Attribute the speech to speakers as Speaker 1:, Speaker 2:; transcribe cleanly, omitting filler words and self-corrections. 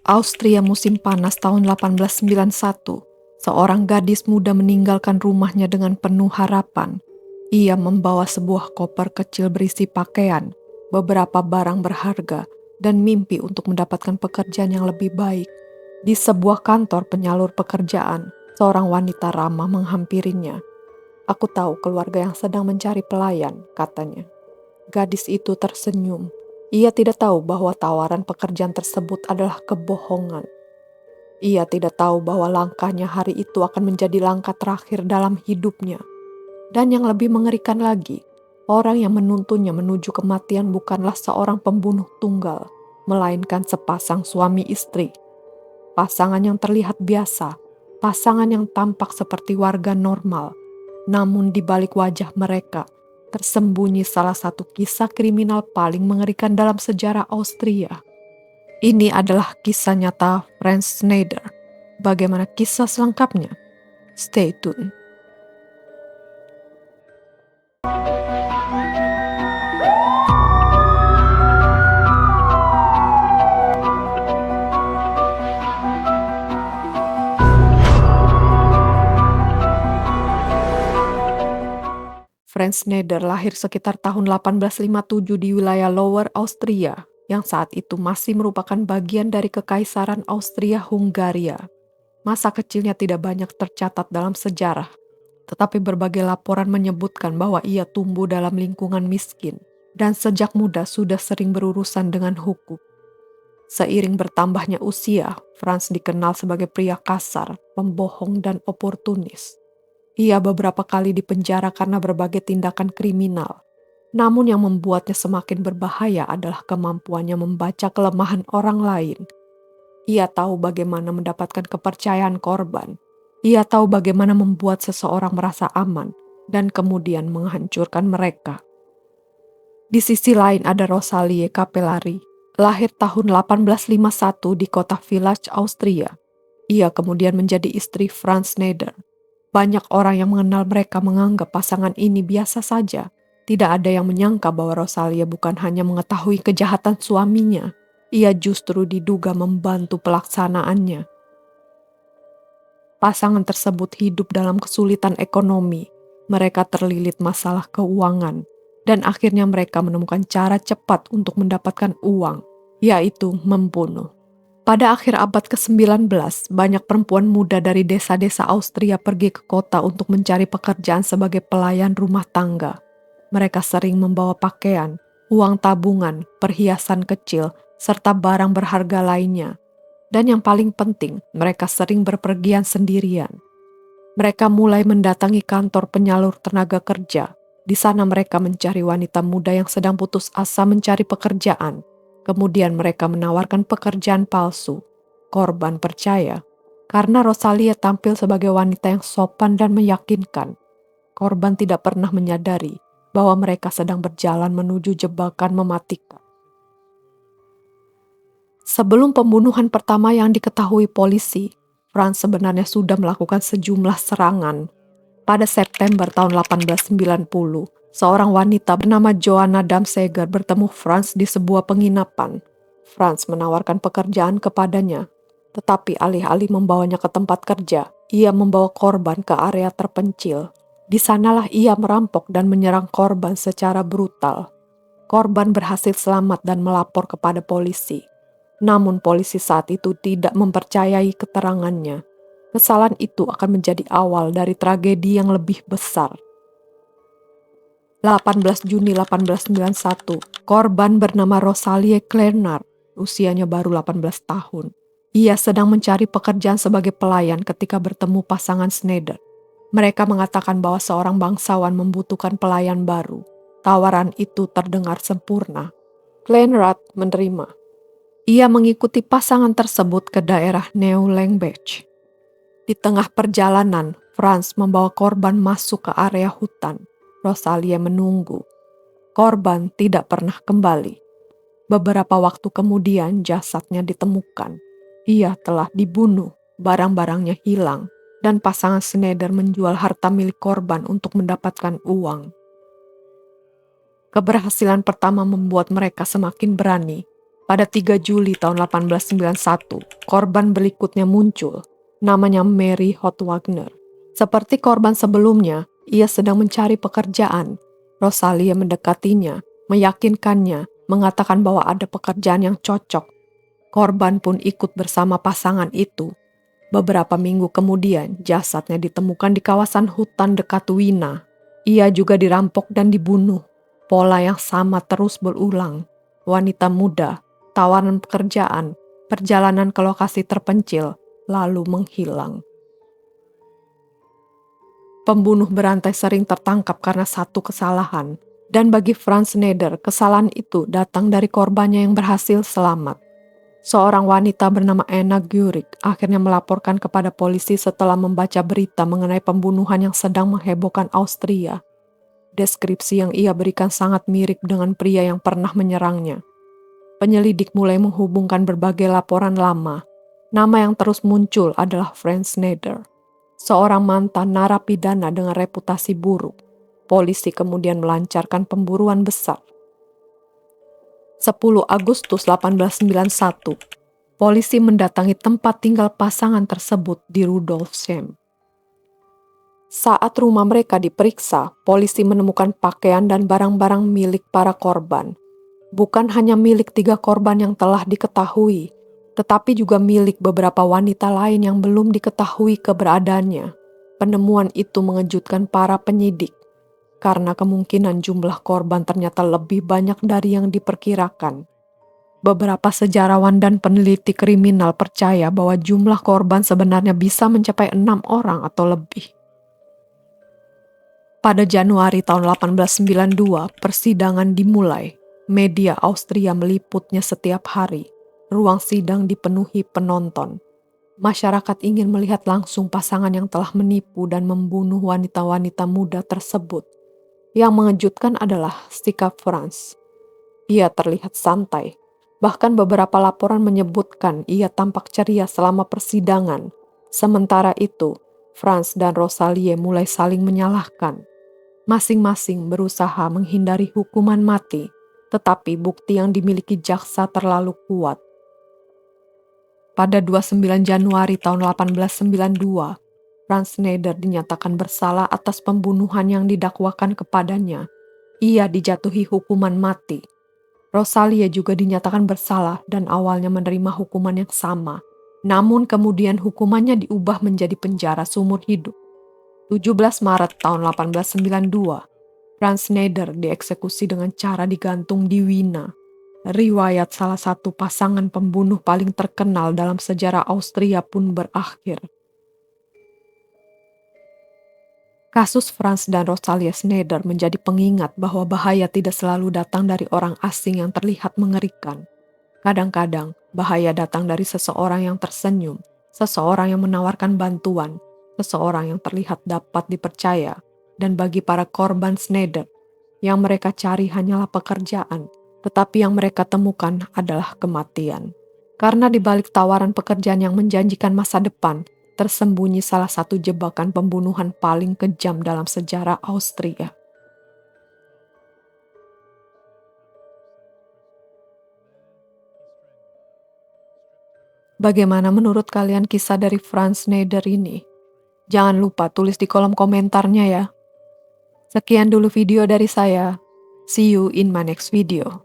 Speaker 1: Austria musim panas tahun 1891, seorang gadis muda meninggalkan rumahnya dengan penuh harapan. Ia membawa sebuah koper kecil berisi pakaian, beberapa barang berharga, dan mimpi untuk mendapatkan pekerjaan yang lebih baik. Di sebuah kantor penyalur pekerjaan, seorang wanita ramah menghampirinya. "Aku tahu keluarga yang sedang mencari pelayan," katanya. Gadis itu tersenyum. Ia tidak tahu bahwa tawaran pekerjaan tersebut adalah kebohongan. Ia tidak tahu bahwa langkahnya hari itu akan menjadi langkah terakhir dalam hidupnya. Dan yang lebih mengerikan lagi, orang yang menuntunnya menuju kematian bukanlah seorang pembunuh tunggal, melainkan sepasang suami istri. Pasangan yang terlihat biasa, pasangan yang tampak seperti warga normal, namun di balik wajah mereka tersembunyi salah satu kisah kriminal paling mengerikan dalam sejarah Austria. Ini adalah kisah nyata Franz Schneider. Bagaimana kisah selengkapnya? Stay tune. Franz Schneider lahir sekitar tahun 1857 di wilayah Lower Austria, yang saat itu masih merupakan bagian dari Kekaisaran Austria-Hungaria. Masa kecilnya tidak banyak tercatat dalam sejarah, tetapi berbagai laporan menyebutkan bahwa ia tumbuh dalam lingkungan miskin dan sejak muda sudah sering berurusan dengan hukum. Seiring bertambahnya usia, Franz dikenal sebagai pria kasar, pembohong, dan oportunis. Ia beberapa kali dipenjara karena berbagai tindakan kriminal. Namun yang membuatnya semakin berbahaya adalah kemampuannya membaca kelemahan orang lain. Ia tahu bagaimana mendapatkan kepercayaan korban. Ia tahu bagaimana membuat seseorang merasa aman dan kemudian menghancurkan mereka. Di sisi lain ada Rosalie Capellari, lahir tahun 1851 di kota Villach, Austria. Ia kemudian menjadi istri Franz Schneider. Banyak orang yang mengenal mereka menganggap pasangan ini biasa saja. Tidak ada yang menyangka bahwa Rosalia bukan hanya mengetahui kejahatan suaminya, ia justru diduga membantu pelaksanaannya. Pasangan tersebut hidup dalam kesulitan ekonomi. Mereka terlilit masalah keuangan, dan akhirnya mereka menemukan cara cepat untuk mendapatkan uang, yaitu membunuh. Pada akhir abad ke-19, banyak perempuan muda dari desa-desa Austria pergi ke kota untuk mencari pekerjaan sebagai pelayan rumah tangga. Mereka sering membawa pakaian, uang tabungan, perhiasan kecil, serta barang berharga lainnya. Dan yang paling penting, mereka sering berpergian sendirian. Mereka mulai mendatangi kantor penyalur tenaga kerja. Di sana mereka mencari wanita muda yang sedang putus asa mencari pekerjaan. Kemudian mereka menawarkan pekerjaan palsu. Korban percaya, karena Rosalia tampil sebagai wanita yang sopan dan meyakinkan. Korban tidak pernah menyadari bahwa mereka sedang berjalan menuju jebakan mematikan. Sebelum pembunuhan pertama yang diketahui polisi, Franz sebenarnya sudah melakukan sejumlah serangan. Pada September tahun 1890, seorang wanita bernama Joanna Damseger bertemu Franz di sebuah penginapan. Franz menawarkan pekerjaan kepadanya, tetapi alih-alih membawanya ke tempat kerja, ia membawa korban ke area terpencil. Di sanalah ia merampok dan menyerang korban secara brutal. Korban berhasil selamat dan melapor kepada polisi. Namun polisi saat itu tidak mempercayai keterangannya. Kesalahan itu akan menjadi awal dari tragedi yang lebih besar. 18 Juni 1891, korban bernama Rosalie Kleinert, usianya baru 18 tahun. Ia sedang mencari pekerjaan sebagai pelayan ketika bertemu pasangan Schneider. Mereka mengatakan bahwa seorang bangsawan membutuhkan pelayan baru. Tawaran itu terdengar sempurna. Kleinert menerima. Ia mengikuti pasangan tersebut ke daerah Neulengbach. Di tengah perjalanan, Franz membawa korban masuk ke area hutan. Rosalia menunggu. Korban tidak pernah kembali. Beberapa waktu kemudian jasadnya ditemukan. Ia telah dibunuh, barang-barangnya hilang, dan pasangan Schneider menjual harta milik korban untuk mendapatkan uang. Keberhasilan pertama membuat mereka semakin berani. Pada 3 Juli tahun 1891, korban berikutnya muncul, namanya Mary Hot Wagner. Seperti korban sebelumnya, ia sedang mencari pekerjaan. Rosalia mendekatinya, meyakinkannya, mengatakan bahwa ada pekerjaan yang cocok. Korban pun ikut bersama pasangan itu. Beberapa minggu kemudian, jasadnya ditemukan di kawasan hutan dekat Wina. Ia juga dirampok dan dibunuh. Pola yang sama terus berulang. Wanita muda, tawaran pekerjaan, perjalanan ke lokasi terpencil, lalu menghilang. Pembunuh berantai sering tertangkap karena satu kesalahan, dan bagi Franz Schneider, kesalahan itu datang dari korbannya yang berhasil selamat. Seorang wanita bernama Anna Gurik akhirnya melaporkan kepada polisi setelah membaca berita mengenai pembunuhan yang sedang menghebohkan Austria. Deskripsi yang ia berikan sangat mirip dengan pria yang pernah menyerangnya. Penyelidik mulai menghubungkan berbagai laporan lama. Nama yang terus muncul adalah Franz Schneider, seorang mantan narapidana dengan reputasi buruk. Polisi kemudian melancarkan pemburuan besar. 10 Agustus 1891, polisi mendatangi tempat tinggal pasangan tersebut di Rudolfsheim. Saat rumah mereka diperiksa, polisi menemukan pakaian dan barang-barang milik para korban. Bukan hanya milik 3 korban yang telah diketahui, tetapi juga milik beberapa wanita lain yang belum diketahui keberadaannya. Penemuan itu mengejutkan para penyidik, karena kemungkinan jumlah korban ternyata lebih banyak dari yang diperkirakan. Beberapa sejarawan dan peneliti kriminal percaya bahwa jumlah korban sebenarnya bisa mencapai 6 orang atau lebih. Pada Januari tahun 1892, persidangan dimulai. Media Austria meliputnya setiap hari. Ruang sidang dipenuhi penonton. Masyarakat ingin melihat langsung pasangan yang telah menipu dan membunuh wanita-wanita muda tersebut. Yang mengejutkan adalah sikap Franz. Ia terlihat santai. Bahkan beberapa laporan menyebutkan ia tampak ceria selama persidangan. Sementara itu, Franz dan Rosalie mulai saling menyalahkan. Masing-masing berusaha menghindari hukuman mati, tetapi bukti yang dimiliki jaksa terlalu kuat. Pada 29 Januari tahun 1892, Franz Schneider dinyatakan bersalah atas pembunuhan yang didakwakan kepadanya. Ia dijatuhi hukuman mati. Rosalia juga dinyatakan bersalah dan awalnya menerima hukuman yang sama. Namun kemudian hukumannya diubah menjadi penjara seumur hidup. 17 Maret tahun 1892, Franz Schneider dieksekusi dengan cara digantung di Wina. Riwayat salah satu pasangan pembunuh paling terkenal dalam sejarah Austria pun berakhir. Kasus Franz dan Rosalia Schneider menjadi pengingat bahwa bahaya tidak selalu datang dari orang asing yang terlihat mengerikan. Kadang-kadang, bahaya datang dari seseorang yang tersenyum, seseorang yang menawarkan bantuan, seseorang yang terlihat dapat dipercaya, dan bagi para korban Schneider, yang mereka cari hanyalah pekerjaan, tetapi yang mereka temukan adalah kematian. Karena di balik tawaran pekerjaan yang menjanjikan masa depan, tersembunyi salah satu jebakan pembunuhan paling kejam dalam sejarah Austria. Bagaimana menurut kalian kisah dari Franz Schneider ini? Jangan lupa tulis di kolom komentarnya ya. Sekian dulu video dari saya. See you in my next video.